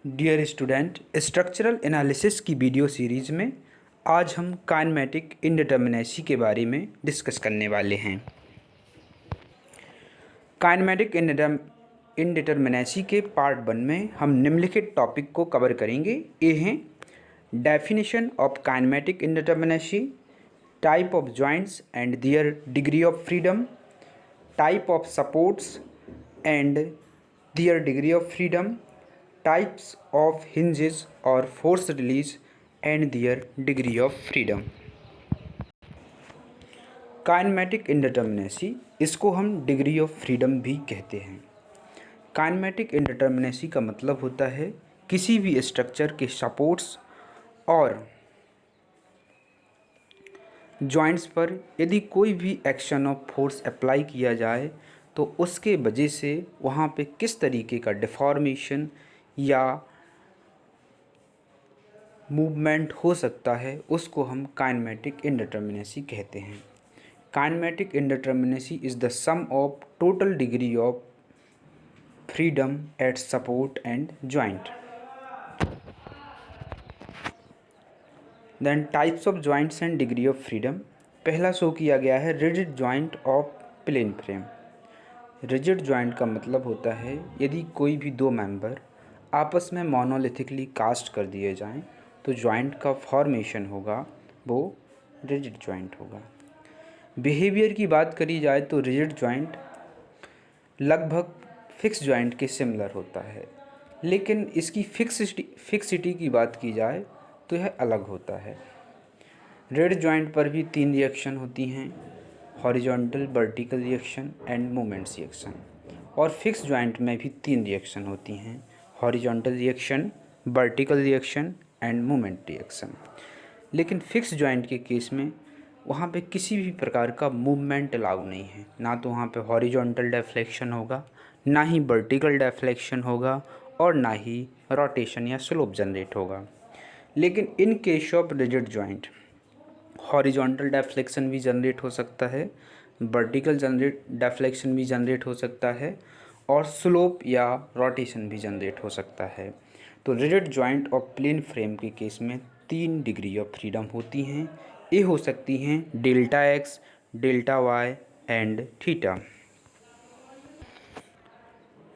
Dear student, structural analysis की video series में आज हम काइनेमेटिक इंडिटरमिनेसी के बारे में डिस्कस करने वाले हैं। काइनेमेटिक इंडिटरमिनेसी के पार्ट 1 में हम निम्नलिखित टॉपिक को कवर करेंगे। ये हैं definition of kinematic indeterminacy, type of joints and there degree of freedom, type of supports and there degree of freedom, types of hinges or force release and their degree of freedom। Kinematic indeterminacy, इसको हम degree of freedom भी कहते हैं। Kinematic indeterminacy का मतलब होता है किसी भी स्ट्रक्चर के सपोर्ट्स और जॉइंट्स पर यदि कोई भी एक्शन ऑफ फोर्स अप्लाई किया जाए तो उसके वजह से वहाँ पे किस तरीके का डिफॉर्मेशन या मूवमेंट हो सकता है, उसको हम काइनेमेटिक इंडिटरमिनेसी कहते हैं। Kinematic indeterminacy is the sum of total degree of freedom at support and joint. Then types of joints and degree of freedom. पहला शो किया गया है rigid joint of plane frame. Rigid joint का मतलब होता है यदि कोई भी दो मेंबर आपस में मोनोलिथिकली कास्ट कर दिए जाएं तो जॉइंट का फॉर्मेशन होगा वो रिजिड जॉइंट होगा। बिहेवियर की बात करी जाए तो रिजिड जॉइंट लगभग फिक्स जॉइंट के सिमिलर होता है, लेकिन इसकी फिक्सिटी की बात की जाए तो यह अलग होता है। रिजिड जॉइंट पर भी 3 रिएक्शन होती हैं, horizontal, vertical reaction and moments reaction. और फिक्स जॉइंट में भी 3 रिएक्शन होती हैं, horizontal reaction, vertical reaction end moment reaction. लेकिन फिक्स जॉइंट के केस में वहाँ पे किसी भी प्रकार का मूवमेंट अलाउ नहीं है, ना तो वहाँ पे हॉरिजॉन्टल डेफ्लेक्शन होगा, ना ही वर्टिकल डेफ्लेक्शन होगा और ना ही रोटेशन या स्लोप जनरेट होगा। लेकिन इन case of rigid joint horizontal deflection भी जनरेट हो सकता है, वर्टिकल डेफ्लेक्शन भी जनरेट हो सकता है और स्लोप या रोटेशन भी जनरेट हो सकता है। तो rigid joint of plane frame के केस में 3 डिग्री ऑफ फ्रीडम होती हैं। ये हो सकती हैं delta X, delta Y and theta.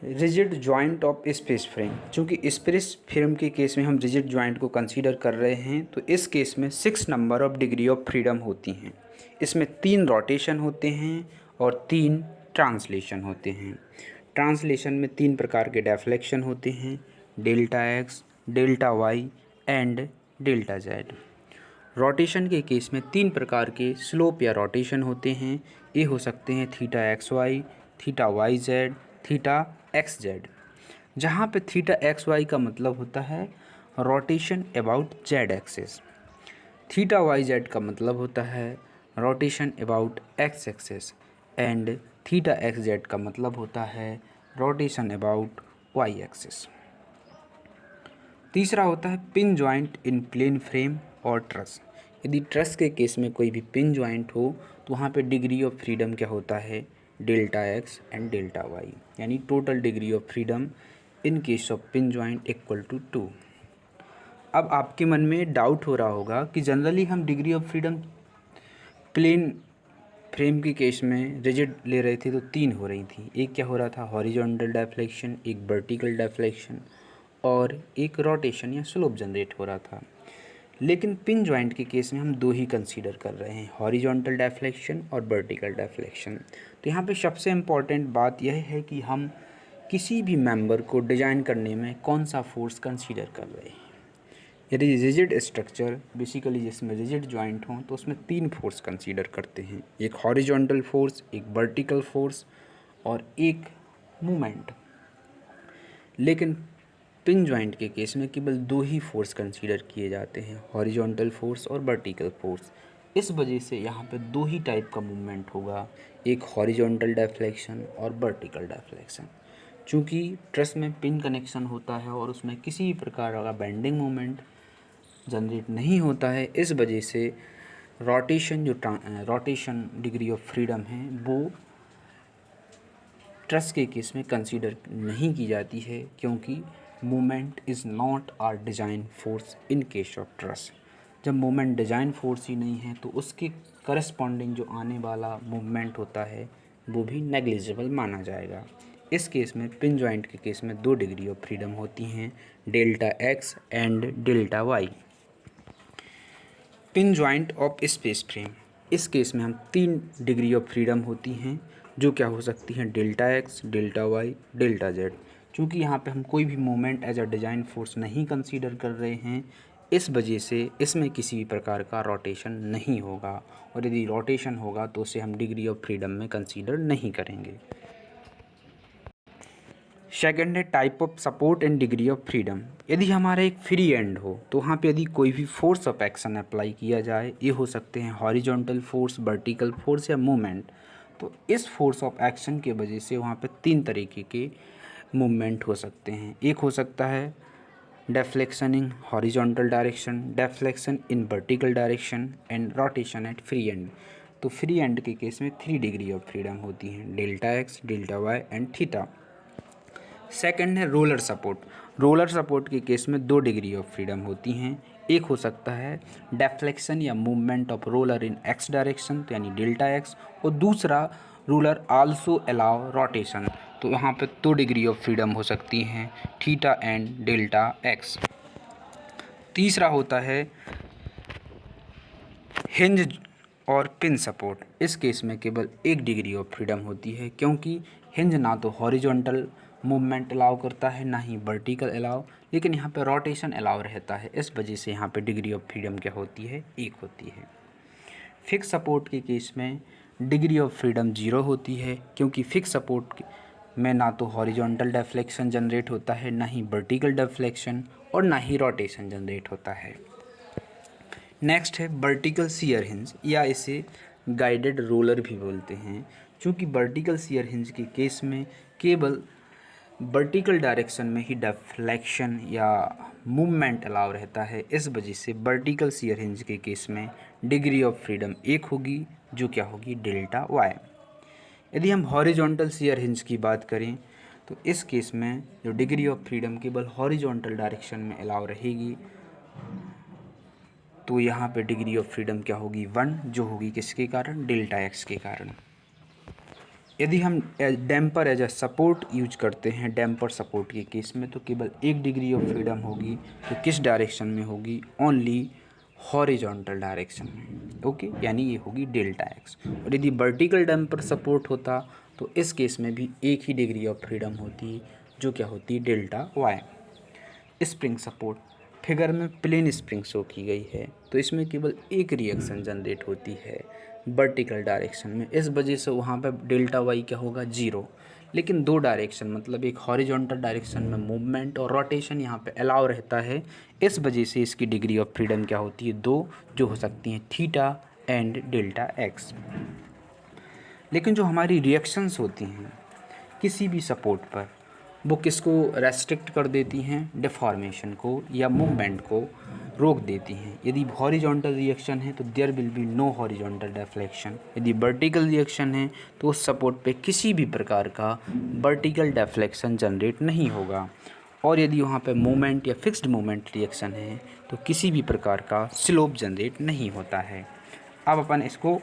Rigid joint of space frame, चूँकि स्पेस फ्रेम के केस में हम रिजिड जॉइंट को कंसीडर कर रहे हैं तो इस केस में 6 number of degree of freedom होती हैं। इसमें 3 रोटेशन होते हैं और 3 ट्रांसलेशन होते हैं। ट्रांसलेशन में 3 प्रकार के डेफ्लेक्शन होते हैं, delta X, delta Y and delta Z. Rotation के केस में 3 प्रकार के स्लोप या रोटेशन होते हैं। ये हो सकते हैं theta X Y, theta Y Z, theta X Z. जहाँ पे थीटा एक्स वाई का मतलब होता है rotation about Z axis, theta Y Z का मतलब होता है rotation about X axis and theta X Z का मतलब होता है रोटेशन अबाउट वाई एक्सिस। तीसरा होता है pin joint in plane frame और ट्रस। यदि ट्रस के केस में कोई भी पिन जॉइंट हो तो वहाँ पे डिग्री ऑफ फ्रीडम क्या होता है, delta X and delta Y, यानी total degree of freedom in case of pin joint equal to 2। अब आपके मन में डाउट हो रहा होगा कि जनरली हम degree of freedom plane frame के केस में रिजिड ले रहे थे तो 3 हो रही थी। एक क्या हो रहा था, हॉरिजॉन्टल डेफ्लेक्शन, एक वर्टिकल डेफ्लेक्शन और एक रोटेशन या स्लोप जनरेट हो रहा था। लेकिन पिन जॉइंट के केस में हम 2 ही कंसीडर कर रहे हैं, हॉरिजॉन्टल डेफ्लेक्शन और वर्टिकल डेफ्लेक्शन। तो यहाँ पे सबसे इम्पॉर्टेंट बात यह है कि हम किसी भी मेंबर को डिजाइन करने में कौन सा फोर्स कंसीडर कर रहे हैं। यदि रिजिड स्ट्रक्चर बेसिकली जिसमें रिजिड जॉइंट हों तो उसमें 3 फोर्स कंसीडर करते हैं, एक हॉरिजॉन्टल फोर्स, एक वर्टिकल फोर्स और एक मूवमेंट। लेकिन पिन जॉइंट के केस में केवल 2 ही फोर्स कंसीडर किए जाते हैं, हॉरिजॉन्टल फोर्स और वर्टिकल फोर्स। इस वजह से यहाँ पे 2 ही टाइप का मूवमेंट होगा, एक हॉरिजॉन्टल डेफ्लेक्शन और वर्टिकल डेफ्लेक्शन। चूँकि ट्रस में पिन कनेक्शन होता है और उसमें किसी भी प्रकार का बेंडिंग मोमेंट जनरेट नहीं होता है, इस वजह से रोटेशन डिग्री ऑफ फ्रीडम है वो ट्रस के केस में कंसीडर नहीं की जाती है, क्योंकि movement is not are design force in case of truss. जब मूवमेंट डिज़ाइन फोर्स ही नहीं है तो उसके करस्पॉन्डिंग जो आने वाला मूवमेंट होता है वो भी नेग्लिजिबल माना जाएगा। इस केस में पिन जॉइंट के केस में 2 डिग्री ऑफ फ्रीडम होती हैं, delta X and delta Y. Pin joint of space frame, इस केस में हम 3 डिग्री ऑफ फ्रीडम होती हैं जो क्या हो सकती हैं, delta X, delta Y, delta Z. चूँकि यहाँ पे हम कोई भी moment as a design force नहीं कंसीडर कर रहे हैं, इस वजह से इसमें किसी भी प्रकार का रोटेशन नहीं होगा, और यदि रोटेशन होगा तो उसे हम डिग्री ऑफ फ्रीडम में कंसीडर नहीं करेंगे। सेकंड है type of support and degree of freedom. यदि हमारा एक फ्री एंड हो तो वहाँ पे यदि कोई भी फोर्स ऑफ एक्शन अप्लाई किया जाए, ये हो सकते हैं हॉरिजॉन्टल फोर्स, वर्टिकल फोर्स या मूवमेंट, तो इस फोर्स ऑफ एक्शन के वजह से वहाँ पे 3 तरीके के मूवमेंट हो सकते हैं। एक हो सकता है deflection in horizontal direction, deflection in vertical direction and rotation at free end. तो फ्री एंड के केस में 3 डिग्री ऑफ फ्रीडम होती हैं, delta X, delta Y and theta. Second है रोलर सपोर्ट। रोलर सपोर्ट के केस में 2 degree of freedom होती हैं। एक हो सकता है डेफ्लेक्शन या movement of roller in x direction, तो यानी डेल्टा एक्स, और दूसरा रोलर आल्सो अलाउ रोटेशन, तो यहाँ पे 2 डिग्री ऑफ फ्रीडम हो सकती हैं, थीटा एंड डेल्टा एक्स। तीसरा होता है हिंज और पिन सपोर्ट। इस केस में केवल 1 डिग्री ऑफ फ्रीडम होती है, क्योंकि हिंज ना तो हॉरिजॉन्टल मूवमेंट अलाउ करता है ना ही वर्टिकल अलाउ, लेकिन यहाँ पे रोटेशन अलाउ रहता है। इस वजह से यहाँ पे डिग्री ऑफ फ्रीडम क्या होती है, 1 होती है। फिक्स सपोर्ट के केस में डिग्री ऑफ फ्रीडम 0 होती है, क्योंकि फिक्स सपोर्ट में ना तो हॉरिजॉन्टल डेफ्लेक्शन जनरेट होता है, ना ही वर्टिकल डेफ्लेक्शन, और ना ही रोटेशन जनरेट होता है। नेक्स्ट है वर्टिकल शियर हिंज, या इसे गाइडेड रोलर भी बोलते हैं। क्योंकि वर्टिकल शियर हिंज के केस में केवल वर्टिकल डायरेक्शन में ही डेफ्लेक्शन या मूवमेंट अलाउ रहता है, इस वजह से वर्टिकल शियर हिंज के केस में डिग्री ऑफ फ्रीडम 1 होगी, जो क्या होगी, डेल्टा वाई। यदि हम हॉरिजॉन्टल शियर हिंज की बात करें तो इस केस में जो डिग्री ऑफ फ्रीडम केवल हॉरिजॉन्टल डायरेक्शन में अलाउ रहेगी, तो यहाँ पे डिग्री ऑफ फ्रीडम क्या होगी, 1, जो होगी किसके कारण, डेल्टा एक्स के कारण। यदि हम damper as a support use करते हैं डैम्पर सपोर्ट के केस में, तो केवल 1 डिग्री ऑफ फ्रीडम होगी, तो किस डायरेक्शन में होगी, ओनली हॉरिजॉन्टल डायरेक्शन में, ओके, यानी ये होगी डेल्टा एक्स। और यदि वर्टिकल डैम्पर सपोर्ट होता तो इस केस में भी 1 ही डिग्री ऑफ फ्रीडम होती, जो क्या होती, delta Y. Spring support, figure में प्लेन स्प्रिंग शो की गई है, तो इसमें केवल 1 रिएक्शन जनरेट होती है वर्टिकल डायरेक्शन में, इस वजह से वहाँ पे डेल्टा वाई क्या होगा, 0। लेकिन 2 डायरेक्शन मतलब एक हॉरिजॉन्टल डायरेक्शन में मूवमेंट और रोटेशन यहाँ पे अलाउ रहता है, इस वजह से इसकी डिग्री ऑफ फ्रीडम क्या होती है, 2, जो हो सकती हैं थीटा एंड डेल्टा एक्स। लेकिन जो हमारी रिएक्शंस होती हैं किसी भी सपोर्ट पर, वो किसको रेस्ट्रिक्ट कर देती हैं, डिफॉर्मेशन को या मूवमेंट को रोक देती हैं। यदि हॉरिजॉन्टल रिएक्शन है तो there will be no horizontal deflection, यदि वर्टिकल रिएक्शन है तो उस सपोर्ट पे किसी भी प्रकार का वर्टिकल डेफ्लेक्शन जनरेट नहीं होगा, और यदि वहाँ पे मूवमेंट या फिक्स्ड मूवमेंट रिएक्शन है तो किसी भी प्रकार का स्लोप जनरेट नहीं होता है। अब अपन इसको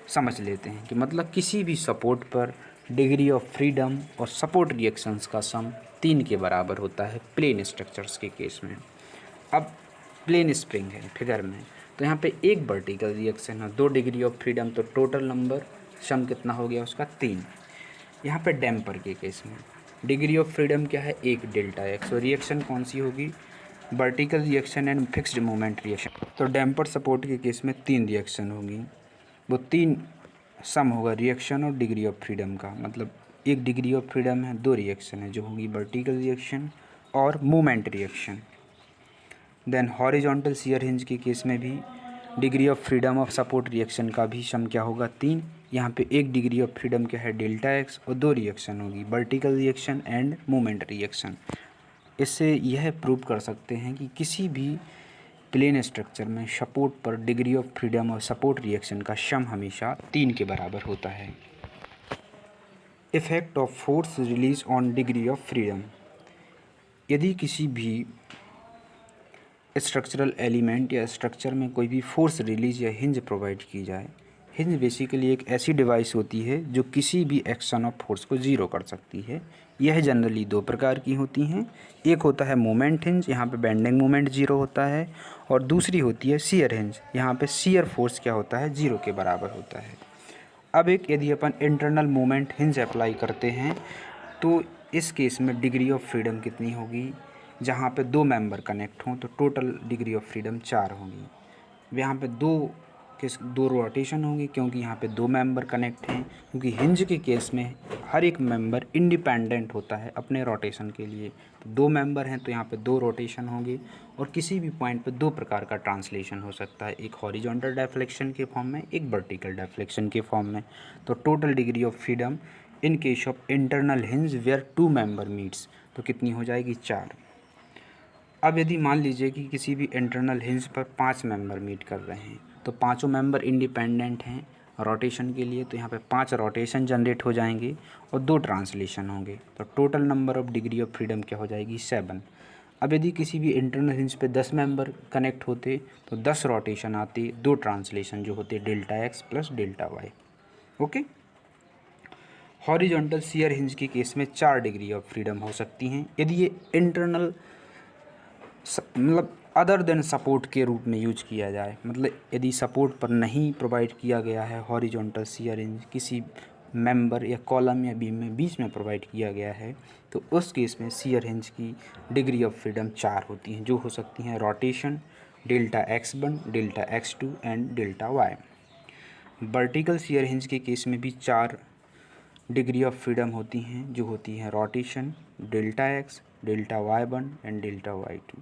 समझ लेते हैं कि मतलब किसी भी सपोर्ट पर डिग्री ऑफ फ्रीडम और सपोर्ट रिएक्शंस का सम 3 के बराबर होता है प्लेन स्ट्रक्चर्स के केस में। अब प्लेन स्प्रिंग है फिगर में, तो यहाँ पे 1 वर्टिकल रिएक्शन है, 2 डिग्री ऑफ फ्रीडम, तो टोटल नंबर सम कितना हो गया उसका, 3। यहाँ पे डैम्पर के केस में डिग्री ऑफ फ्रीडम क्या है, 1 डेल्टा एक्स, और रिएक्शन कौन सी होगी, vertical reaction and fixed movement reaction. तो डैम्पर सपोर्ट के केस में 3 रिएक्शन होगी, वो 3 सम होगा रिएक्शन और डिग्री ऑफ फ्रीडम का, मतलब 1 डिग्री ऑफ फ्रीडम है, 2 रिएक्शन है, जो होगी वर्टिकल रिएक्शन और movement reaction. Then horizontal shear hinge के केस में भी degree of freedom of support reaction का भी सम क्या होगा, 3। यहाँ पे 1 डिग्री ऑफ फ्रीडम क्या है, डेल्टा एक्स, और 2 रिएक्शन होगी, vertical reaction and movement reaction. इससे यह प्रूव कर सकते हैं कि किसी भी प्लेन स्ट्रक्चर में सपोर्ट पर डिग्री ऑफ फ्रीडम और सपोर्ट रिएक्शन का सम हमेशा 3 के बराबर होता है। Effect of force release on degree of freedom, यदि किसी भी स्ट्रक्चरल एलिमेंट या स्ट्रक्चर में कोई भी फोर्स रिलीज या हिंज प्रोवाइड की जाए, हिंज बेसिकली एक ऐसी डिवाइस होती है जो किसी भी एक्शन ऑफ फोर्स को ज़ीरो कर सकती है। यह जनरली दो प्रकार की होती हैं, एक होता है मोमेंट हिंज, यहाँ पे बेंडिंग मोमेंट ज़ीरो होता है, और दूसरी होती है शियर हिंज, यहाँ पे शियर फोर्स क्या होता है, ज़ीरो के बराबर होता है। अब एक यदि अपन इंटरनल मोमेंट हिंज अप्लाई करते हैं तो इस केस में डिग्री ऑफ फ्रीडम कितनी होगी, जहाँ पे दो मेंबर कनेक्ट हों तो टोटल डिग्री ऑफ फ्रीडम 4 होगी। यहाँ पे दो रोटेशन होंगी क्योंकि यहाँ पे दो मेंबर कनेक्ट हैं, क्योंकि हिंज के केस में हर एक मेंबर इंडिपेंडेंट होता है अपने रोटेशन के लिए। तो दो मेंबर हैं तो यहाँ पे दो रोटेशन होंगे, और किसी भी पॉइंट पे दो प्रकार का ट्रांसलेशन हो सकता है, एक हॉरिजॉन्टल डेफ्लेक्शन के फॉर्म में, एक वर्टिकल डेफ्लेक्शन के फॉर्म में। तो total degree of freedom in case of internal hinge where two member meets तो कितनी हो जाएगी, 4। अब यदि मान लीजिए कि किसी भी इंटरनल हिंज पर 5 मेंबर मीट कर रहे हैं, तो पांचों मेंबर इंडिपेंडेंट हैं रोटेशन के लिए, तो यहाँ पे 5 रोटेशन जनरेट हो जाएंगे और 2 ट्रांसलेशन होंगे। तो total number of degree of freedom क्या हो जाएगी, 7। अब यदि किसी भी इंटरनल हिंज पे 10 मेंबर कनेक्ट होते तो 10 रोटेशन आते, 2 ट्रांसलेशन जो होते delta X plus delta Y. Okay. Horizontal shear hinge के केस में 4 डिग्री ऑफ फ्रीडम हो सकती हैं यदि ये इंटरनल मतलब अदर देन सपोर्ट के रूप में यूज किया जाए। मतलब यदि सपोर्ट पर नहीं प्रोवाइड किया गया है हॉरिजॉन्टल शियर हिंज, किसी मेंबर या कॉलम या बीम में बीच में प्रोवाइड किया गया है, तो उस केस में शियर हिंज की डिग्री ऑफ फ्रीडम 4 होती हैं, जो हो सकती हैं rotation delta x1, delta x2 and delta y। Vertical shear hinge के केस में भी 4 डिग्री ऑफ फ्रीडम होती हैं, जो होती हैं rotation delta x, delta y1 and delta y2।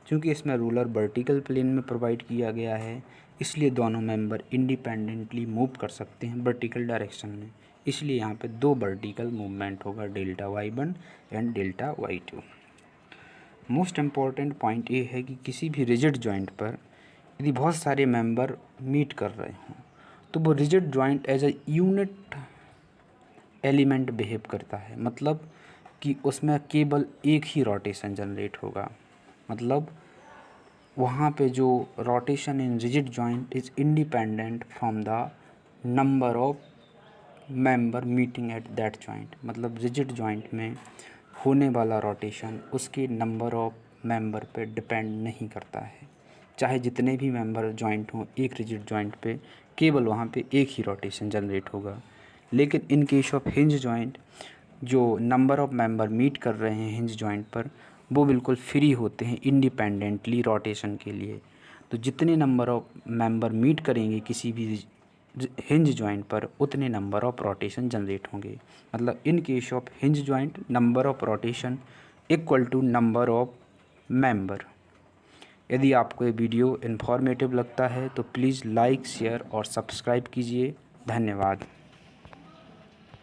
चूँकि इसमें रूलर वर्टिकल प्लेन में प्रोवाइड किया गया है, इसलिए दोनों मेंबर इंडिपेंडेंटली मूव कर सकते हैं वर्टिकल डायरेक्शन में, इसलिए यहाँ पे 2 वर्टिकल मूवमेंट होगा, delta y1 and delta y2। Most important point ये है कि किसी भी रिजिड जॉइंट पर यदि बहुत सारे मेंबर मीट कर रहे हों तो वो rigid joint as a unit element behave करता है, मतलब कि उसमें केवल एक ही रोटेशन जनरेट होगा। मतलब वहाँ पे जो rotation in rigid joint is independent from the number of member meeting at that joint. मतलब रिजिड जॉइंट में होने वाला रोटेशन उसके नंबर ऑफ मेंबर पे डिपेंड नहीं करता है, चाहे जितने भी मेंबर जॉइंट हों एक रिजिड जॉइंट पे, केवल वहाँ पे एक ही रोटेशन जनरेट होगा। लेकिन इन केस ऑफ हिंज जॉइंट जो नंबर ऑफ मेंबर मीट कर रहे हैं हिंज जॉइंट पर, वो बिल्कुल फ्री होते हैं इंडिपेंडेंटली रोटेशन के लिए। तो जितने नंबर ऑफ मेंबर मीट करेंगे किसी भी हिंज जॉइंट पर, उतने नंबर ऑफ रोटेशन जनरेट होंगे। मतलब in case of hinge joint number of rotation equal to number of member. यदि आपको ये वीडियो इन्फॉर्मेटिव लगता है तो प्लीज़ लाइक, शेयर और सब्सक्राइब कीजिए। धन्यवाद।